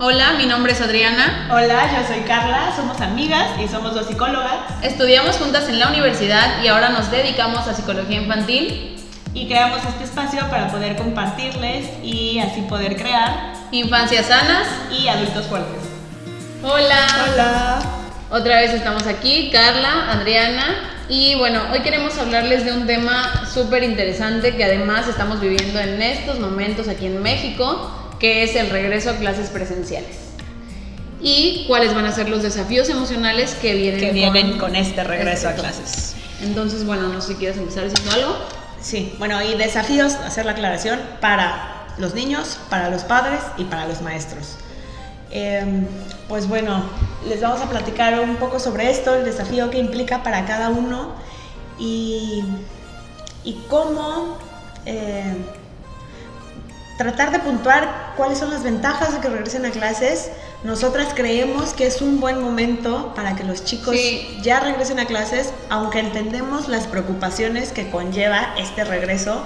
Hola, mi nombre es Adriana. Hola, yo soy Carla, somos amigas y somos dos psicólogas. Estudiamos juntas en la universidad y ahora nos dedicamos a psicología infantil. Y creamos este espacio para poder compartirles y así poder crear infancias sanas y adultos fuertes. Hola. Hola. Otra vez estamos aquí, Carla, Adriana. Y bueno, hoy queremos hablarles de un tema súper interesante que además estamos viviendo en estos momentos aquí en México, que es el regreso a clases presenciales. Y cuáles van a ser los desafíos emocionales que vienen con este regreso a clases. Entonces, bueno, no sé si quieres empezar diciendo algo. Sí, bueno, y desafíos, hacer la aclaración, para los niños, para los padres y para los maestros. Pues bueno, les vamos a platicar un poco sobre esto, el desafío que implica para cada uno y cómo tratar de puntuar cuáles son las ventajas de que regresen a clases. Nosotras creemos que es un buen momento para que los chicos ya regresen a clases, aunque entendemos las preocupaciones que conlleva este regreso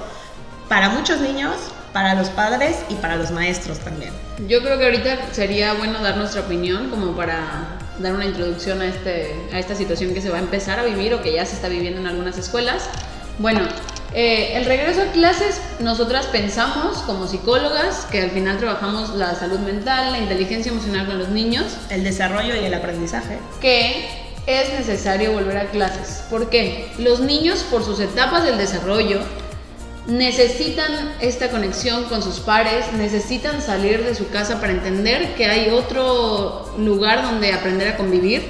para muchos niños, para los padres y para los maestros también. Yo creo que ahorita sería bueno dar nuestra opinión como para dar una introducción a esta situación que se va a empezar a vivir o que ya se está viviendo en algunas escuelas. Bueno, el regreso a clases, nosotras pensamos como psicólogas que al final trabajamos la salud mental, la inteligencia emocional con los niños, el desarrollo y el aprendizaje, que es necesario volver a clases. ¿Por qué? Los niños, por sus etapas del desarrollo, necesitan esta conexión con sus pares, necesitan salir de su casa para entender que hay otro lugar donde aprender a convivir,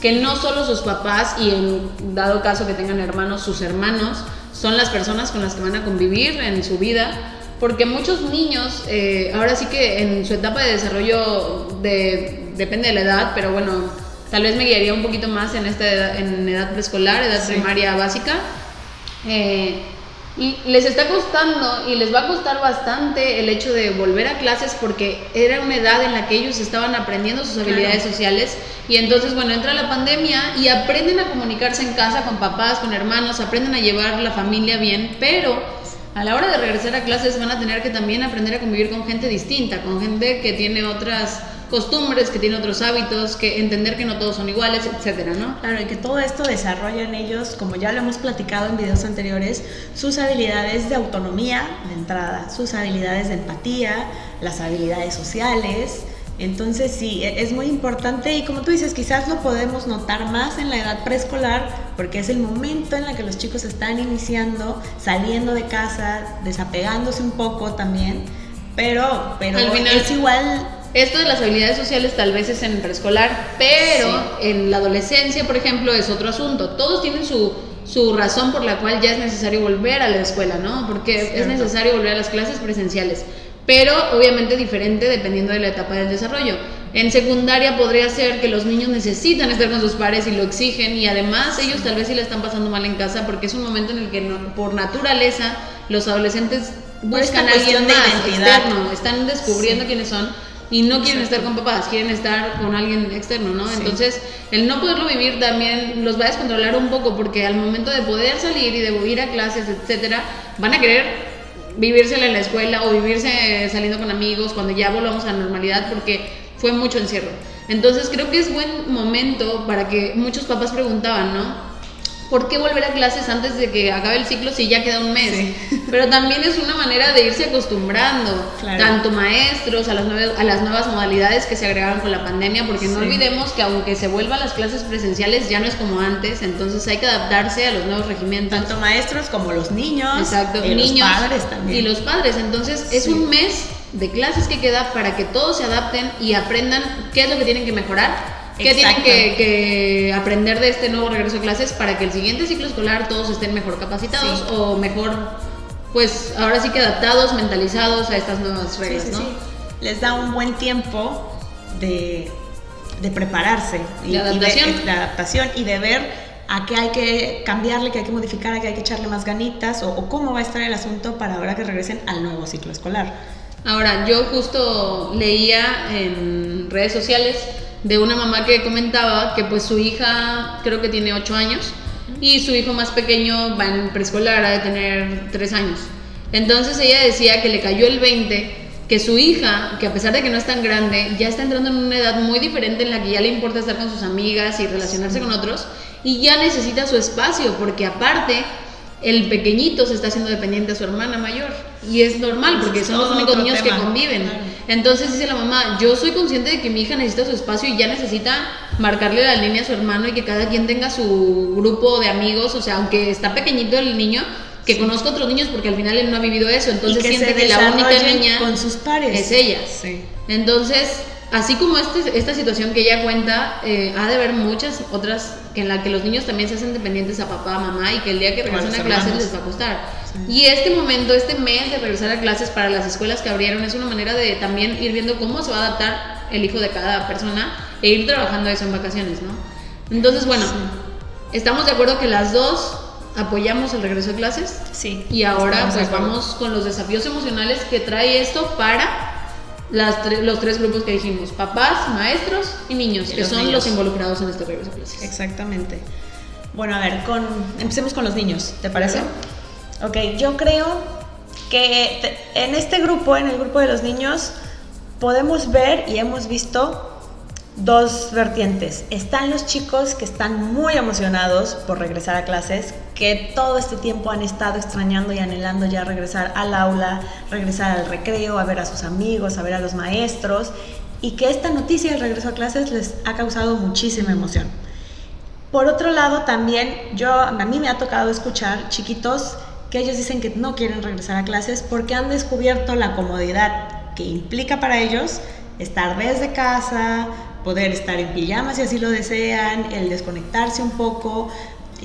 que no solo sus papás y en dado caso que tengan hermanos, sus hermanos son las personas con las que van a convivir en su vida, porque muchos niños, ahora sí que en su etapa de desarrollo, depende de la edad, pero bueno, tal vez me guiaría un poquito más en edad preescolar, edad primaria básica, y les está costando y les va a costar bastante el hecho de volver a clases porque era una edad en la que ellos estaban aprendiendo sus habilidades sociales y entonces bueno, entra la pandemia y aprenden a comunicarse en casa con papás, con hermanos, aprenden a llevar la familia bien, pero a la hora de regresar a clases van a tener que también aprender a convivir con gente distinta, con gente que tiene otras costumbres, que tiene otros hábitos, que entender que no todos son iguales, etcétera, ¿no? Claro, y que todo esto desarrolla en ellos, como ya lo hemos platicado en videos anteriores, sus habilidades de autonomía de entrada, sus habilidades de empatía, las habilidades sociales. Entonces sí, es muy importante y como tú dices, quizás lo podemos notar más en la edad preescolar porque es el momento en el que los chicos están iniciando, saliendo de casa, desapegándose un poco también, pero al final es igual. Esto de las habilidades sociales tal vez es en preescolar, pero en la adolescencia, por ejemplo, es otro asunto. Todos tienen su razón por la cual ya es necesario volver a la escuela, ¿no? Porque es necesario volver a las clases presenciales, pero obviamente diferente dependiendo de la etapa del desarrollo. En secundaria podría ser que los niños necesitan estar con sus pares y lo exigen y además ellos tal vez sí la están pasando mal en casa porque es un momento en el que por naturaleza los adolescentes buscan a alguien más externo, están descubriendo quiénes son y no quieren estar con papás, quieren estar con alguien externo, ¿no? Entonces, el no poderlo vivir también los va a descontrolar un poco porque al momento de poder salir y de ir a clases, etcétera, van a querer vivírsela en la escuela o vivirse saliendo con amigos cuando ya volvamos a la normalidad porque fue mucho encierro. Entonces, creo que es buen momento para que muchos papás preguntaban, ¿no? ¿Por qué volver a clases antes de que acabe el ciclo si ya queda un mes? Sí. Pero también es una manera de irse acostumbrando, tanto maestros, a las nuevas modalidades que se agregaron con la pandemia, porque no olvidemos que aunque se vuelvan las clases presenciales ya no es como antes, entonces hay que adaptarse a los nuevos regimientos. Tanto maestros como los niños. Exacto, y niños, los padres también. Y los padres, entonces es un mes de clases que queda para que todos se adapten y aprendan qué es lo que tienen que mejorar. ¿Qué tienen que aprender de este nuevo regreso a clases para que el siguiente ciclo escolar todos estén mejor capacitados o mejor, pues ahora sí que adaptados, mentalizados a estas nuevas reglas, ¿no? Les da un buen tiempo de prepararse de adaptación y de ver a qué hay que cambiarle, qué hay que modificar, a qué hay que echarle más ganitas o cómo va a estar el asunto para ahora que regresen al nuevo ciclo escolar. Ahora, yo justo leía en redes sociales de una mamá que comentaba que pues su hija creo que tiene 8 años y su hijo más pequeño va en preescolar, ha de tener 3 años. Entonces ella decía que le cayó el 20 que su hija, que a pesar de que no es tan grande, ya está entrando en una edad muy diferente en la que ya le importa estar con sus amigas y relacionarse con otros, y ya necesita su espacio, porque aparte el pequeñito se está haciendo dependiente de su hermana mayor, y es normal porque son los únicos niños que conviven. Claro. Entonces dice la mamá, yo soy consciente de que mi hija necesita su espacio y ya necesita marcarle la línea a su hermano y que cada quien tenga su grupo de amigos, o sea, aunque está pequeñito el niño, que conozca a otros niños, porque al final él no ha vivido eso, entonces siente que la única niña con sus pares es ella. Sí. Entonces, así como esta situación que ella cuenta, ha de haber muchas otras en la que los niños también se hacen dependientes a papá, a mamá, y que el día que regresan a clases les va a costar. Sí. Y este momento, este mes de regresar a clases para las escuelas que abrieron es una manera de también ir viendo cómo se va a adaptar el hijo de cada persona e ir trabajando eso en vacaciones, ¿no? Entonces, bueno, estamos de acuerdo que las dos apoyamos el regreso a clases. Sí. Y ahora pues vamos con los desafíos emocionales que trae esto para los tres grupos que dijimos: papás, maestros y niños, que son los involucrados en este regreso a clases. Exactamente. Bueno, a ver, empecemos con los niños, ¿te parece? Ok, yo creo que en este grupo, en el grupo de los niños, podemos ver y hemos visto dos vertientes. Están los chicos que están muy emocionados por regresar a clases, que todo este tiempo han estado extrañando y anhelando ya regresar al aula, regresar al recreo, a ver a sus amigos, a ver a los maestros, y que esta noticia del regreso a clases les ha causado muchísima emoción. Por otro lado, también a mí me ha tocado escuchar chiquitos que ellos dicen que no quieren regresar a clases porque han descubierto la comodidad que implica para ellos estar desde casa, poder estar en pijamas si así lo desean, el desconectarse un poco.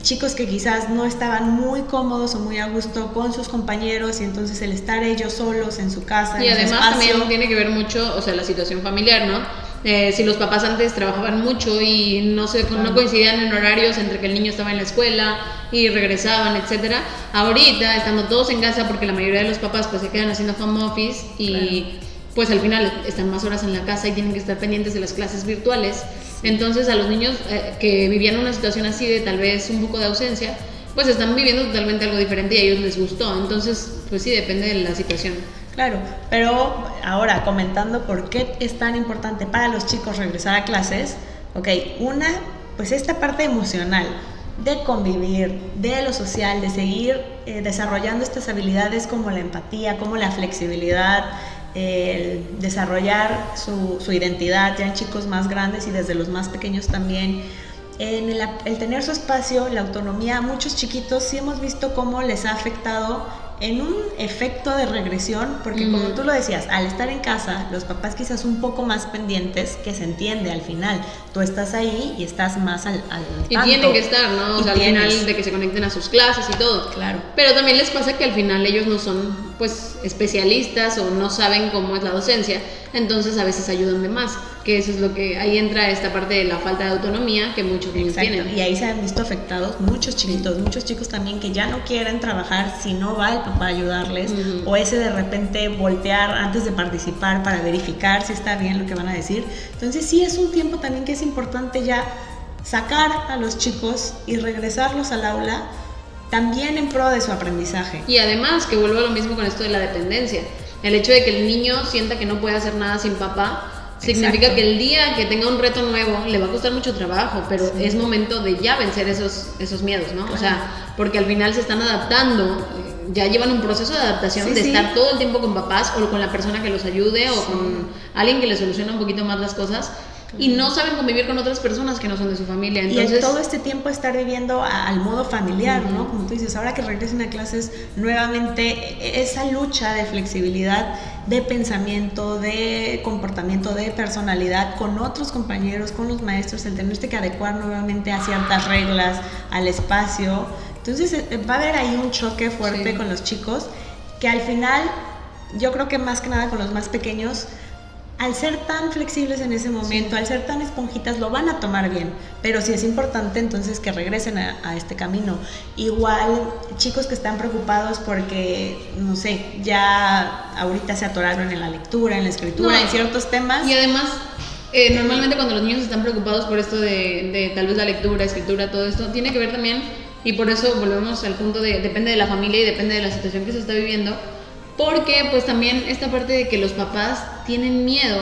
Chicos que quizás no estaban muy cómodos o muy a gusto con sus compañeros, y entonces el estar ellos solos en su casa. Y además también tiene que ver mucho, o sea, la situación familiar, ¿no? Si los papás antes trabajaban mucho y no coincidían en horarios entre que el niño estaba en la escuela y regresaban, etcétera. Ahorita, estando todos en casa, porque la mayoría de los papás pues se quedan haciendo home office y pues al final están más horas en la casa y tienen que estar pendientes de las clases virtuales. Entonces a los niños que vivían una situación así de tal vez un poco de ausencia, pues están viviendo totalmente algo diferente y a ellos les gustó. Entonces, pues sí, depende de la situación. Claro, pero ahora comentando por qué es tan importante para los chicos regresar a clases, ok, pues esta parte emocional de convivir, de lo social, de seguir desarrollando estas habilidades como la empatía, como la flexibilidad, el desarrollar su identidad ya en chicos más grandes y desde los más pequeños también, en el tener su espacio, la autonomía. Muchos chiquitos sí hemos visto cómo les ha afectado en un efecto de regresión, porque como tú lo decías, al estar en casa, los papás quizás un poco más pendientes, que se entiende al final, tú estás ahí y estás más al y tanto. Tienen que estar, ¿no? O sea, al final de que se conecten a sus clases y todo. Claro. Pero también les pasa que al final ellos no son, pues, especialistas o no saben cómo es la docencia, entonces a veces ayudan de más, que eso es lo que, ahí entra esta parte de la falta de autonomía que muchos niños tienen. Y ahí se han visto afectados muchos chiquitos, muchos chicos también que ya no quieren trabajar si no va el papá a ayudarles, o ese de repente voltear antes de participar para verificar si está bien lo que van a decir. Entonces sí es un tiempo también que es importante ya sacar a los chicos y regresarlos al aula, también en pro de su aprendizaje. Y además que vuelvo a lo mismo con esto de la dependencia, el hecho de que el niño sienta que no puede hacer nada sin papá. Significa que el día que tenga un reto nuevo le va a costar mucho trabajo, pero es momento de ya vencer esos miedos, ¿no? Claro. O sea, porque al final se están adaptando, ya llevan un proceso de adaptación de estar todo el tiempo con papás o con la persona que los ayude o con alguien que les solucione un poquito más las cosas. Y no saben convivir con otras personas que no son de su familia. Entonces, y en todo este tiempo estar viviendo al modo familiar, ¿no? Como tú dices, ahora que regresen a clases, nuevamente esa lucha de flexibilidad, de pensamiento, de comportamiento, de personalidad con otros compañeros, con los maestros, el tenerse que adecuar nuevamente a ciertas reglas, al espacio. Entonces va a haber ahí un choque fuerte con los chicos, que al final, yo creo que más que nada con los más pequeños, al ser tan flexibles en ese momento, al ser tan esponjitas, lo van a tomar bien, pero sí es importante entonces que regresen a este camino. Igual chicos que están preocupados porque, no sé, ya ahorita se atoraron en la lectura, en la escritura, en ciertos temas. Y además, normalmente cuando los niños están preocupados por esto de tal vez la lectura, escritura, todo esto, tiene que ver también, y por eso volvemos al punto de depende de la familia y depende de la situación que se está viviendo, porque pues también esta parte de que los papás tienen miedo,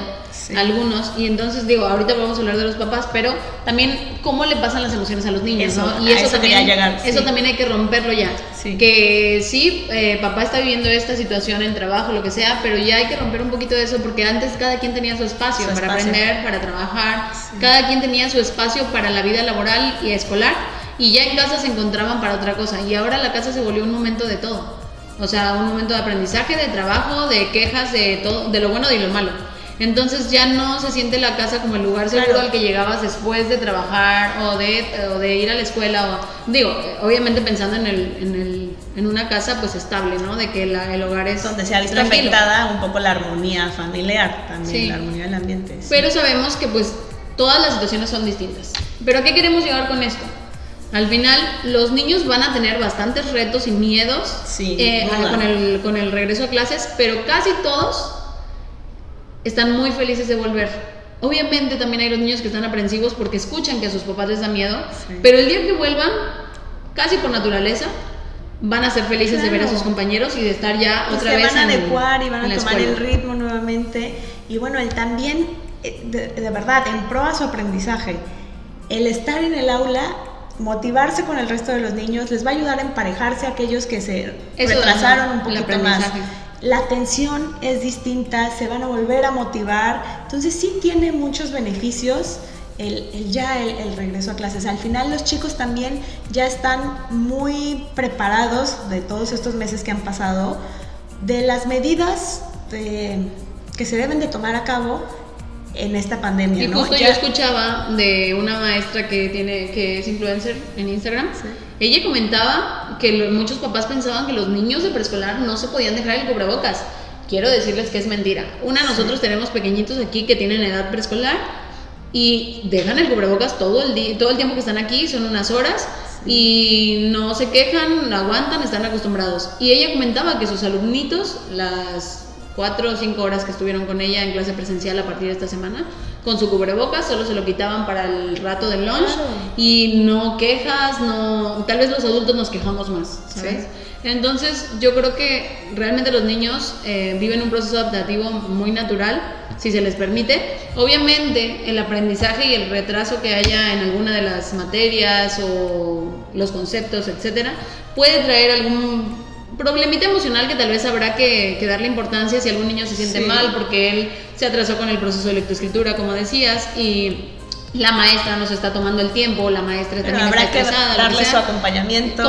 algunos, y entonces digo, ahorita vamos a hablar de los papás, pero también cómo le pasan las emociones a los niños, ¿no? Y eso también, eso también hay que romperlo ya, que sí, papá está viviendo esta situación en trabajo, lo que sea, pero ya hay que romper un poquito de eso, porque antes cada quien tenía su espacio para aprender, para trabajar, cada quien tenía su espacio para la vida laboral y escolar, y ya en casa se encontraban para otra cosa, y ahora la casa se volvió un momento de todo. O sea, un momento de aprendizaje, de trabajo, de quejas, de todo, de lo bueno y lo malo. Entonces ya no se siente la casa como el lugar seguro al que llegabas después de trabajar o de ir a la escuela. Digo, obviamente pensando en una casa pues estable, ¿no? De que el hogar es donde se ha visto afectada un poco la armonía familiar también, la armonía del ambiente. Pero sabemos que pues todas las situaciones son distintas. ¿Pero a qué queremos llegar con esto? Al final, los niños van a tener bastantes retos y miedos con el regreso a clases, pero casi todos están muy felices de volver. Obviamente también hay los niños que están aprensivos porque escuchan que a sus papás les da miedo, pero el día que vuelvan, casi por naturaleza, van a ser felices de ver a sus compañeros y de estar ya otra vez se van a adecuar y van a tomar el ritmo nuevamente. Y bueno, él también, de verdad, en pro a su aprendizaje, el estar en el aula, motivarse con el resto de los niños, les va a ayudar a emparejarse a aquellos que se retrasaron un poquito más. La atención es distinta, se van a volver a motivar, entonces sí tiene muchos beneficios el regreso a clases. Al final los chicos también ya están muy preparados de todos estos meses que han pasado, de las medidas que se deben de tomar a cabo en esta pandemia, y justo yo escuchaba de una maestra que es influencer en Instagram. Ella comentaba que muchos papás pensaban que los niños de preescolar no se podían dejar el cubrebocas. Quiero decirles que es mentira. Nosotros tenemos pequeñitos aquí que tienen edad preescolar y dejan el cubrebocas todo el tiempo que están aquí, son unas horas, y no se quejan, aguantan, están acostumbrados. Y ella comentaba que sus alumnitos, las 4 o 5 horas que estuvieron con ella en clase presencial a partir de esta semana, con su cubrebocas, solo se lo quitaban para el rato del lunch, y no quejas, tal vez los adultos nos quejamos más, ¿sabes? Entonces yo creo que realmente los niños viven un proceso adaptativo muy natural, si se les permite. Obviamente el aprendizaje y el retraso que haya en alguna de las materias o los conceptos, etcétera, puede traer algún problemita emocional que tal vez habrá que darle importancia si algún niño se siente mal porque él se atrasó con el proceso de lectoescritura, como decías, y la maestra no se está tomando el tiempo, la maestra también está estresada. Habrá que darle su acompañamiento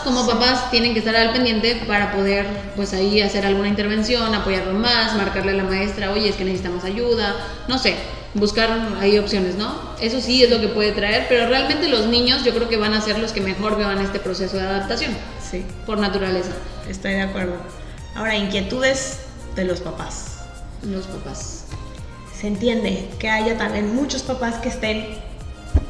como papás tienen que estar al pendiente para poder pues ahí hacer alguna intervención, apoyarlo más, marcarle a la maestra, oye, es que necesitamos ayuda, no sé, buscar ahí opciones, ¿no? Eso sí es lo que puede traer, pero realmente los niños yo creo que van a ser los que mejor vean este proceso de adaptación. Sí. Por naturaleza. Estoy de acuerdo. Ahora, inquietudes de los papás. Los papás. Se entiende que haya también muchos papás que estén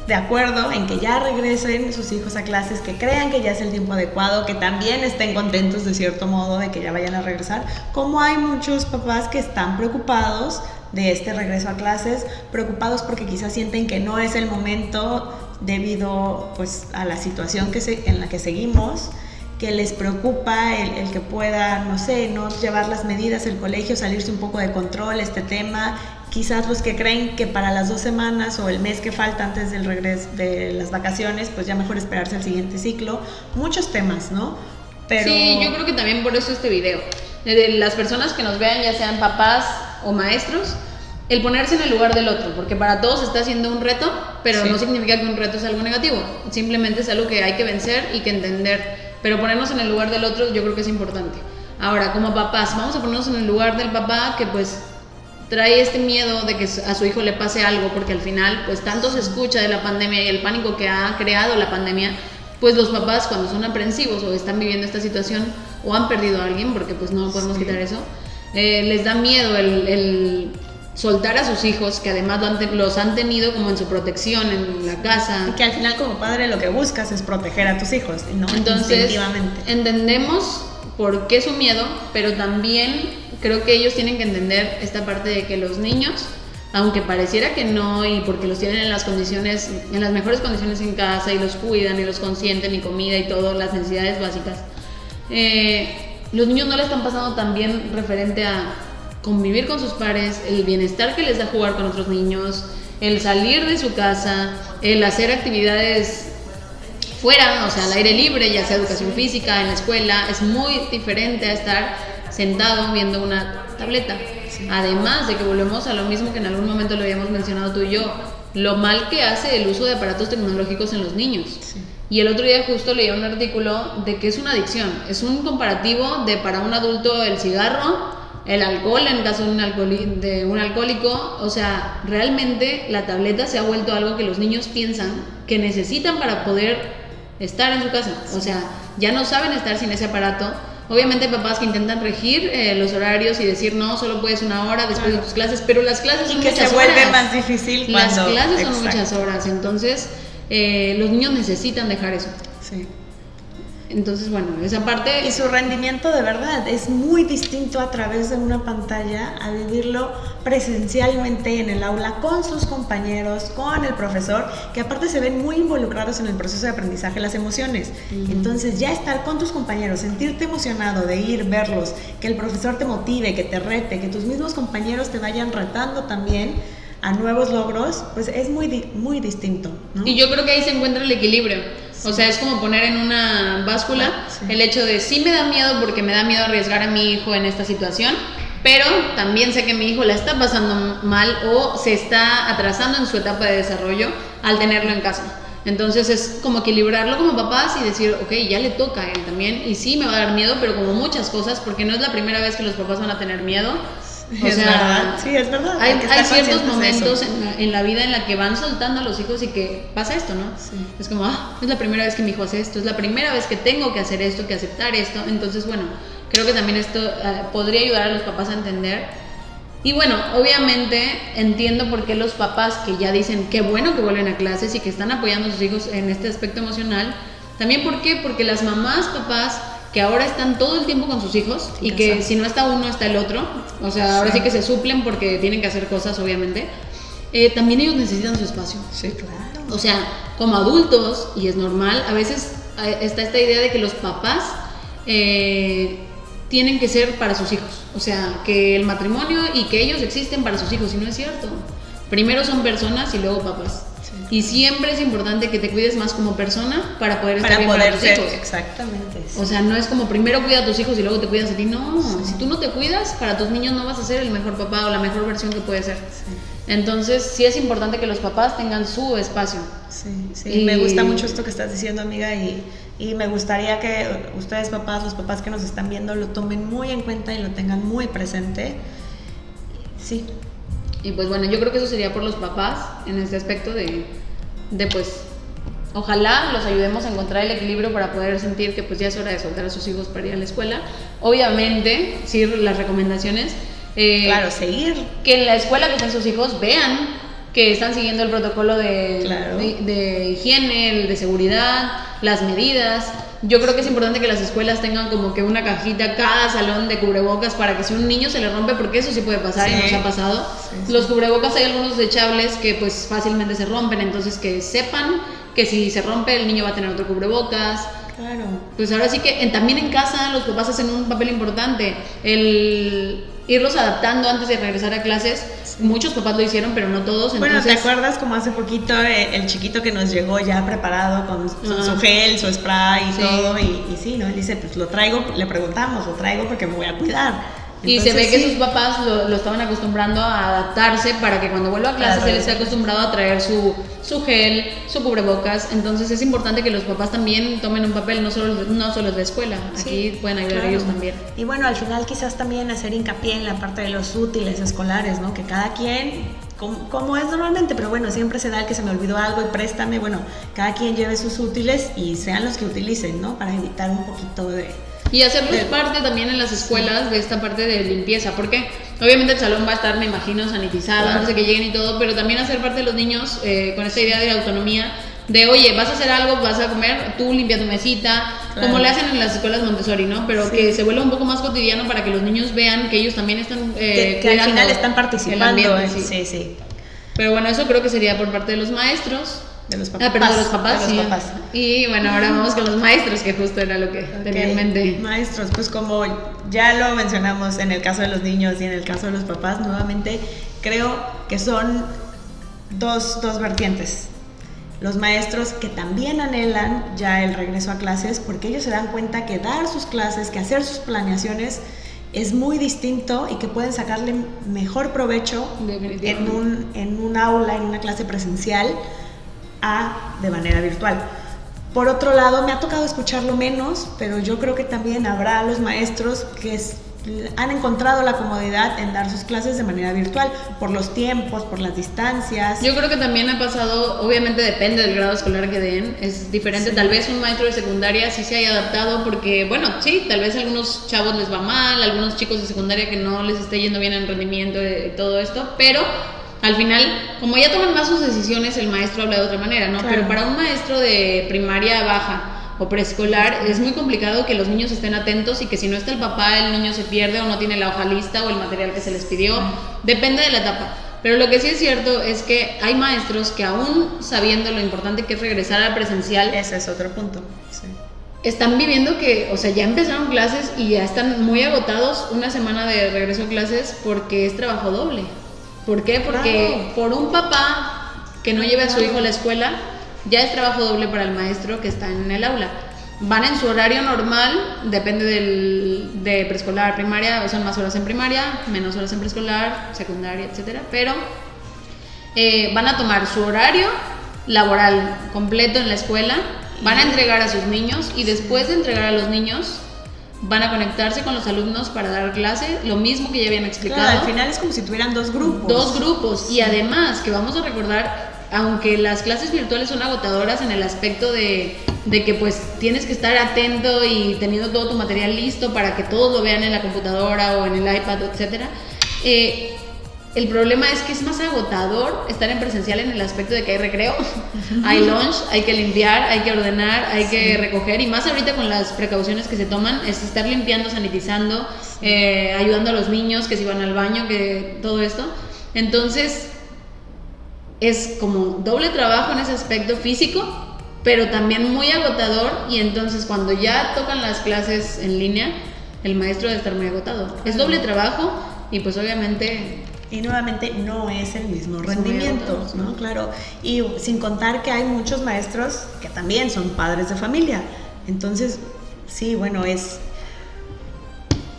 de acuerdo en que ya regresen sus hijos a clases, que crean que ya es el tiempo adecuado, que también estén contentos de cierto modo de que ya vayan a regresar, como hay muchos papás que están preocupados de este regreso a clases, preocupados porque quizás sienten que no es el momento debido pues a la situación en la que seguimos, que les preocupa el que pueda, no sé, no llevar las medidas el colegio, salirse un poco de control este tema. Quizás los que creen que para las 2 semanas o el mes que falta antes del regreso de las vacaciones, pues ya mejor esperarse al siguiente ciclo. Muchos temas, ¿no? Pero... Sí, yo creo que también por eso este video. De las personas que nos vean, ya sean papás o maestros, el ponerse en el lugar del otro, porque para todos está siendo un reto, pero no significa que un reto es algo negativo. Simplemente es algo que hay que vencer y que entender. Pero ponernos en el lugar del otro yo creo que es importante. Ahora, como papás, vamos a ponernos en el lugar del papá que pues trae este miedo de que a su hijo le pase algo, porque al final pues tanto se escucha de la pandemia y el pánico que ha creado la pandemia, pues los papás cuando son aprensivos o están viviendo esta situación o han perdido a alguien, porque pues no podemos quitar eso, les da miedo el soltar a sus hijos, que además los han tenido como en su protección en la casa. Y que al final como padre lo que buscas es proteger a tus hijos, ¿no? Entonces entendemos por qué su miedo, pero también creo que ellos tienen que entender esta parte de que los niños, aunque pareciera que no, y porque los tienen en las mejores condiciones en casa y los cuidan y los consienten y comida y todo, las necesidades básicas, los niños no le están pasando tan bien referente a convivir con sus pares, el bienestar que les da jugar con otros niños, el salir de su casa, el hacer actividades fuera, o sea, al aire libre, ya sea educación física, en la escuela, es muy diferente a estar sentado viendo una tableta. Sí. Además de que volvemos a lo mismo que en algún momento lo habíamos mencionado tú y yo, lo mal que hace el uso de aparatos tecnológicos en los niños. Sí. Y el otro día justo leía un artículo de que es una adicción, es un comparativo de para un adulto el cigarro, el alcohol en caso de un alcohólico, o sea, realmente la tableta se ha vuelto algo que los niños piensan que necesitan para poder estar en su casa, o sea, ya no saben estar sin ese aparato. Obviamente hay papás que intentan regir los horarios y decir no, solo puedes una hora después de tus clases, pero las clases son muchas horas. Y que se vuelve más difícil cuando... Las clases son muchas horas, entonces los niños necesitan dejar eso. Sí. Entonces, bueno, esa parte... Y su rendimiento de verdad es muy distinto a través de una pantalla a vivirlo presencialmente en el aula con sus compañeros, con el profesor, que aparte se ven muy involucrados en el proceso de aprendizaje, las emociones. Entonces, ya estar con tus compañeros, sentirte emocionado de ir, verlos, que el profesor te motive, que te rete, que tus mismos compañeros te vayan retando también a nuevos logros, pues es muy distinto, ¿no? Y yo creo que ahí se encuentra el equilibrio. O sea, es como poner en una báscula el hecho de sí me da miedo porque me da miedo arriesgar a mi hijo en esta situación, pero también sé que mi hijo la está pasando mal o se está atrasando en su etapa de desarrollo al tenerlo en casa. Entonces es como equilibrarlo como papás y decir, ok, ya le toca a él también, y sí me va a dar miedo, pero como muchas cosas, porque no es la primera vez que los papás van a tener miedo. O sea, verdad. Sí, es verdad. Hay ciertos momentos en la vida en la que van soltando a los hijos y que pasa esto, ¿no? Sí. Es como, es la primera vez que mi hijo hace esto, es la primera vez que tengo que hacer esto, que aceptar esto. Entonces, bueno, creo que también esto podría ayudar a los papás a entender. Y bueno, obviamente entiendo por qué los papás que ya dicen qué bueno que vuelven a clases y que están apoyando a sus hijos en este aspecto emocional. También, ¿por qué? Porque las mamás, papás que ahora están todo el tiempo con sus hijos y que si no está uno, está el otro. O sea, ahora sí que se suplen porque tienen que hacer cosas, obviamente. También ellos necesitan su espacio. Sí, claro. O sea, como adultos, y es normal, a veces está esta idea de que los papás tienen que ser para sus hijos. O sea, que el matrimonio y que ellos existen para sus hijos, y no es cierto. Primero son personas y luego papás. Y siempre es importante que te cuides más como persona para poder estar bien para tus hijos. Exactamente. Sí. O sea, no es como primero cuida a tus hijos y luego te cuidas a ti. No, si tú no te cuidas, para tus niños no vas a ser el mejor papá o la mejor versión que puedes ser. Entonces, sí es importante que los papás tengan su espacio. Sí. Y me gusta mucho esto que estás diciendo, amiga, y me gustaría que ustedes papás, los papás que nos están viendo, lo tomen muy en cuenta y lo tengan muy presente. Sí. Y pues bueno, yo creo que eso sería por los papás en este aspecto de pues ojalá los ayudemos a encontrar el equilibrio para poder sentir que pues ya es hora de soltar a sus hijos para ir a la escuela. Obviamente, sí, las recomendaciones. Claro, seguir. Que en la escuela que estén sus hijos vean que están siguiendo el protocolo de higiene, el de seguridad, las medidas. Yo creo que es importante que las escuelas tengan como que una cajita cada salón de cubrebocas para que si un niño se le rompe, porque eso sí puede pasar y nos ha pasado. Los cubrebocas hay algunos desechables que pues fácilmente se rompen, entonces que sepan que si se rompe el niño va a tener otro cubrebocas. Claro. Pues ahora sí que también en casa los papás hacen un papel importante, el irlos adaptando antes de regresar a clases. Muchos papás lo hicieron, pero no todos. Bueno, ¿te acuerdas como hace poquito el chiquito que nos llegó ya preparado con su gel, su spray y todo? Y sí, ¿no? Él dice, pues lo traigo, le preguntamos, lo traigo porque me voy a cuidar. Entonces, y se ve que sus papás lo estaban acostumbrando a adaptarse para que cuando vuelva a clases él esté acostumbrado a traer su gel, su cubrebocas. Entonces es importante que los papás también tomen un papel, no solo de escuela. Aquí pueden ayudar ellos también. Y bueno, al final quizás también hacer hincapié en la parte de los útiles escolares, ¿no? Que cada quien, como es normalmente, pero bueno, siempre se da el que se me olvidó algo y préstame. Bueno, cada quien lleve sus útiles y sean los que utilicen, ¿no? Para evitar un poquito de... Y hacerlos parte también en las escuelas de esta parte de limpieza, porque obviamente el salón va a estar, me imagino, sanitizado antes de que lleguen y todo, pero también hacer parte de los niños con esta idea de autonomía, de oye, vas a hacer algo, vas a comer, tú limpia tu mesita, como le hacen en las escuelas Montessori, ¿no? Pero que se vuelva un poco más cotidiano para que los niños vean que ellos también están que al final están participando. Sí. Pero bueno, eso creo que sería por parte de los maestros. De los papás. Pero de los papás, de sí. los papás. Y bueno, ahora vamos con los maestros, que justo era lo que tenía en mente. Maestros, pues como ya lo mencionamos en el caso de los niños y en el caso de los papás, nuevamente creo que son dos vertientes. Los maestros que también anhelan ya el regreso a clases, porque ellos se dan cuenta que dar sus clases, que hacer sus planeaciones es muy distinto y que pueden sacarle mejor provecho en un aula, en una clase presencial, de manera virtual. Por otro lado, me ha tocado escucharlo menos, pero yo creo que también habrá los maestros que han encontrado la comodidad en dar sus clases de manera virtual, por los tiempos, por las distancias. Yo creo que también ha pasado, obviamente depende del grado escolar que den, es diferente, sí. Tal vez un maestro de secundaria sí se haya adaptado porque, bueno, sí, tal vez a algunos chavos les va mal, a algunos chicos de secundaria que no les esté yendo bien en rendimiento y todo esto, pero al final, como ya toman más sus decisiones, el maestro habla de otra manera, ¿no? Claro. Pero para un maestro de primaria baja o preescolar es muy complicado que los niños estén atentos y que si no está el papá, el niño se pierde o no tiene la hoja lista o el material que se les pidió, depende de la etapa. Pero lo que sí es cierto es que hay maestros que aún sabiendo lo importante que es regresar al presencial, ese es otro punto, sí. Están viviendo que, o sea, ya empezaron clases y ya están muy agotados una semana de regreso a clases porque es trabajo doble. ¿Por qué? Porque por un papá que no lleve a su hijo a la escuela, ya es trabajo doble para el maestro que está en el aula. Van en su horario normal, depende de preescolar, primaria, son más horas en primaria, menos horas en preescolar, secundaria, etcétera, pero van a tomar su horario laboral completo en la escuela, van a entregar a sus niños y después de entregar a los niños van a conectarse con los alumnos para dar clase, lo mismo que ya habían explicado. Claro, al final es como si tuvieran dos grupos. Dos grupos, sí. Y además que vamos a recordar, aunque las clases virtuales son agotadoras en el aspecto de que pues tienes que estar atento y teniendo todo tu material listo para que todos lo vean en la computadora o en el iPad, etcétera. El problema es que es más agotador estar en presencial en el aspecto de que hay recreo, hay lunch, hay que limpiar, hay que ordenar, hay que recoger, y más ahorita con las precauciones que se toman, es estar limpiando, sanitizando, ayudando a los niños que si van al baño, que todo esto. Entonces es como doble trabajo en ese aspecto físico, pero también muy agotador, y entonces cuando ya tocan las clases en línea, el maestro debe estar muy agotado. Es doble trabajo y pues obviamente... Y nuevamente no es el mismo rendimiento, ¿no? Claro. Y sin contar que hay muchos maestros que también son padres de familia. Entonces, sí, bueno, es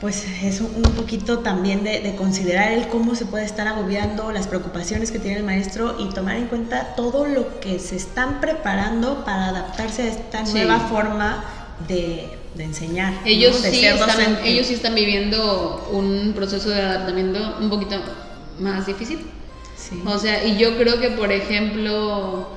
un poquito también de considerar el cómo se puede estar agobiando, las preocupaciones que tiene el maestro y tomar en cuenta todo lo que se están preparando para adaptarse a esta nueva forma de enseñar. Ellos, ¿no? ellos sí están viviendo un proceso de adaptamiento un poquito más difícil. Sí. O sea, y yo creo que, por ejemplo,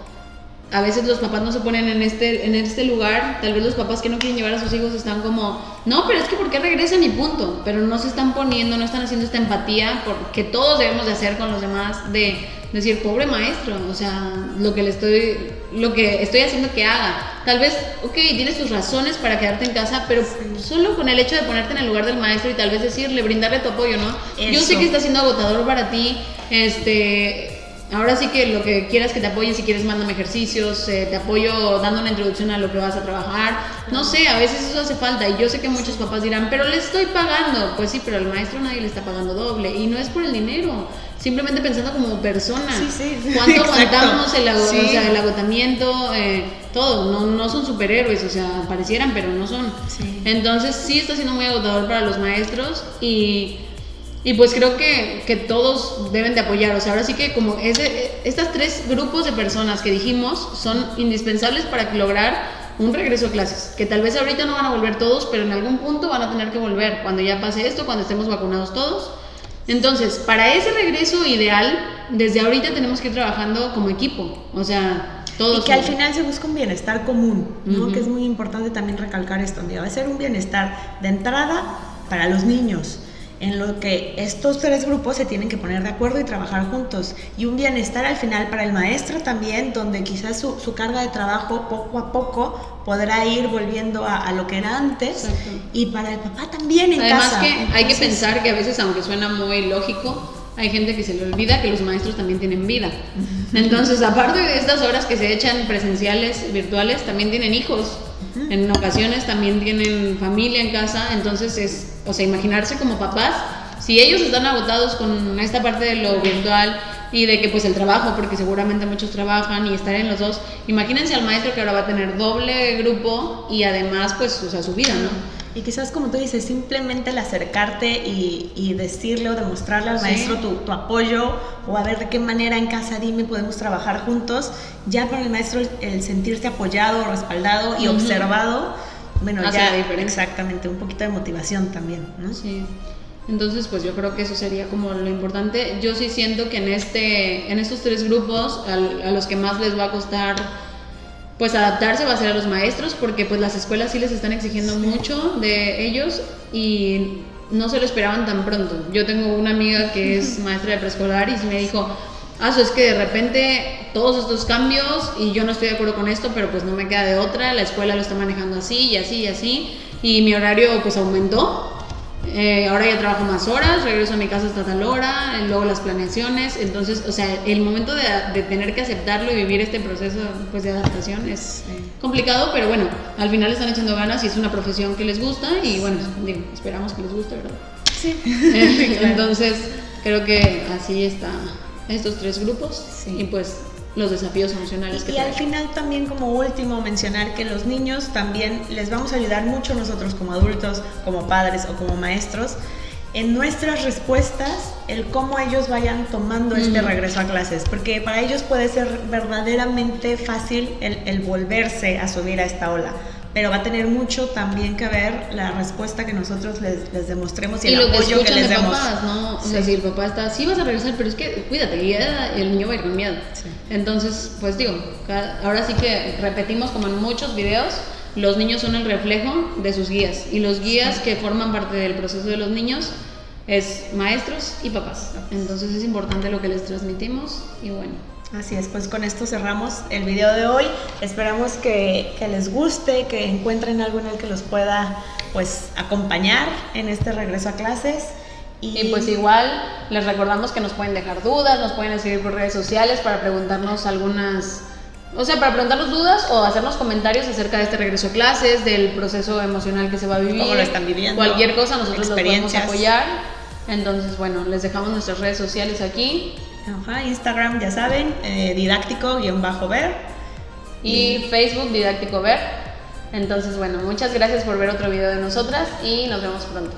a veces los papás no se ponen en este lugar. Tal vez los papás que no quieren llevar a sus hijos están como, no, pero es que ¿por qué regresan? Y punto. Pero no se están poniendo, no están haciendo esta empatía porque todos debemos de hacer con los demás, de decir, pobre maestro, o sea, lo que estoy haciendo que haga. Tal vez, ok, tienes tus razones para quedarte en casa, pero solo con el hecho de ponerte en el lugar del maestro y tal vez decirle, brindarle tu apoyo, ¿no? Eso. Yo sé que está siendo agotador para ti, ahora sí que lo que quieras que te apoye, si quieres mándame ejercicios, te apoyo dando una introducción a lo que vas a trabajar, no sé, a veces eso hace falta y yo sé que muchos papás dirán, pero le estoy pagando, pues sí, pero al maestro nadie le está pagando doble y no es por el dinero, simplemente pensando como persona, cuánto aguantamos el agotamiento, todo, no son superhéroes, o sea, parecieran, pero no son, entonces sí está siendo muy agotador para los maestros y pues creo que todos deben de apoyar, o sea, ahora sí que como estas tres grupos de personas que dijimos son indispensables para lograr un regreso a clases, que tal vez ahorita no van a volver todos, pero en algún punto van a tener que volver, cuando ya pase esto, cuando estemos vacunados todos. Entonces, para ese regreso ideal, desde ahorita tenemos que ir trabajando como equipo, o sea, todos. Y que al final se busca un bienestar común, ¿no? Que es muy importante también recalcar esto, va a ser un bienestar de entrada para los niños, en lo que estos tres grupos se tienen que poner de acuerdo y trabajar juntos, y un bienestar al final para el maestro también, donde quizás su carga de trabajo poco a poco podrá ir volviendo a lo que era antes. Exacto. Y para el papá también en además casa. Además que hay que pensar que a veces, aunque suena muy lógico, hay gente que se le olvida que los maestros también tienen vida. Entonces, aparte de estas horas que se echan presenciales, virtuales, también tienen hijos. En ocasiones también tienen familia en casa. Entonces, imaginarse como papás, si ellos están agotados con esta parte de lo virtual y de que pues el trabajo, porque seguramente muchos trabajan y estar en los dos, imagínense al maestro que ahora va a tener doble grupo y además pues, su vida, ¿no? Y quizás, como tú dices, simplemente el acercarte y decirle o demostrarle al maestro tu apoyo, o a ver de qué manera en casa, dime, podemos trabajar juntos. Ya para el maestro el sentirse apoyado, respaldado y observado, bueno, hace ya la diferencia. Exactamente, un poquito de motivación también, ¿no? Sí. Entonces, pues yo creo que eso sería como lo importante. Yo sí siento que en estos 3 grupos, a los que más les va a costar pues adaptarse va a ser a los maestros, porque pues las escuelas sí les están exigiendo mucho de ellos y no se lo esperaban tan pronto. Yo tengo una amiga que es maestra de preescolar y me dijo, es que de repente todos estos cambios y yo no estoy de acuerdo con esto, pero pues no me queda de otra, la escuela lo está manejando así y así y así, y mi horario pues aumentó. Ahora ya trabajo más horas, regreso a mi casa hasta tal hora, luego las planeaciones. Entonces, el momento de tener que aceptarlo y vivir este proceso pues, de adaptación es complicado, pero bueno, al final están echando ganas y es una profesión que les gusta y bueno, esperamos que les guste, ¿verdad? Sí. Entonces, creo que así está estos 3 grupos y pues los desafíos emocionales que al final también, como último, mencionar que los niños también les vamos a ayudar mucho nosotros como adultos, como padres o como maestros en nuestras respuestas, el cómo ellos vayan tomando este regreso a clases, porque para ellos puede ser verdaderamente fácil el volverse a subir a esta ola, pero va a tener mucho también que ver la respuesta que nosotros les demostremos y el apoyo que les demos. Papás, ¿no? O sea, si el papá está, sí vas a regresar, pero es que cuídate, y el niño va a ir con miedo. Sí. Entonces, pues ahora sí que repetimos como en muchos videos, los niños son el reflejo de sus guías, y los guías que forman parte del proceso de los niños es maestros y papás. Entonces es importante lo que les transmitimos y bueno. Así es, pues con esto cerramos el video de hoy. Esperamos que les guste, que encuentren algo en el que los pueda pues acompañar en este regreso a clases. Y pues igual les recordamos que nos pueden dejar dudas, nos pueden escribir por redes sociales para preguntarnos para preguntarnos dudas o hacernos comentarios acerca de este regreso a clases, del proceso emocional que se va a vivir, cómo lo están viviendo, cualquier cosa, nosotros los podemos apoyar. Entonces, bueno, les dejamos nuestras redes sociales aquí. Instagram, ya saben, didáctico-ver y Facebook didáctico ver. Entonces, bueno, muchas gracias por ver otro video de nosotras y nos vemos pronto.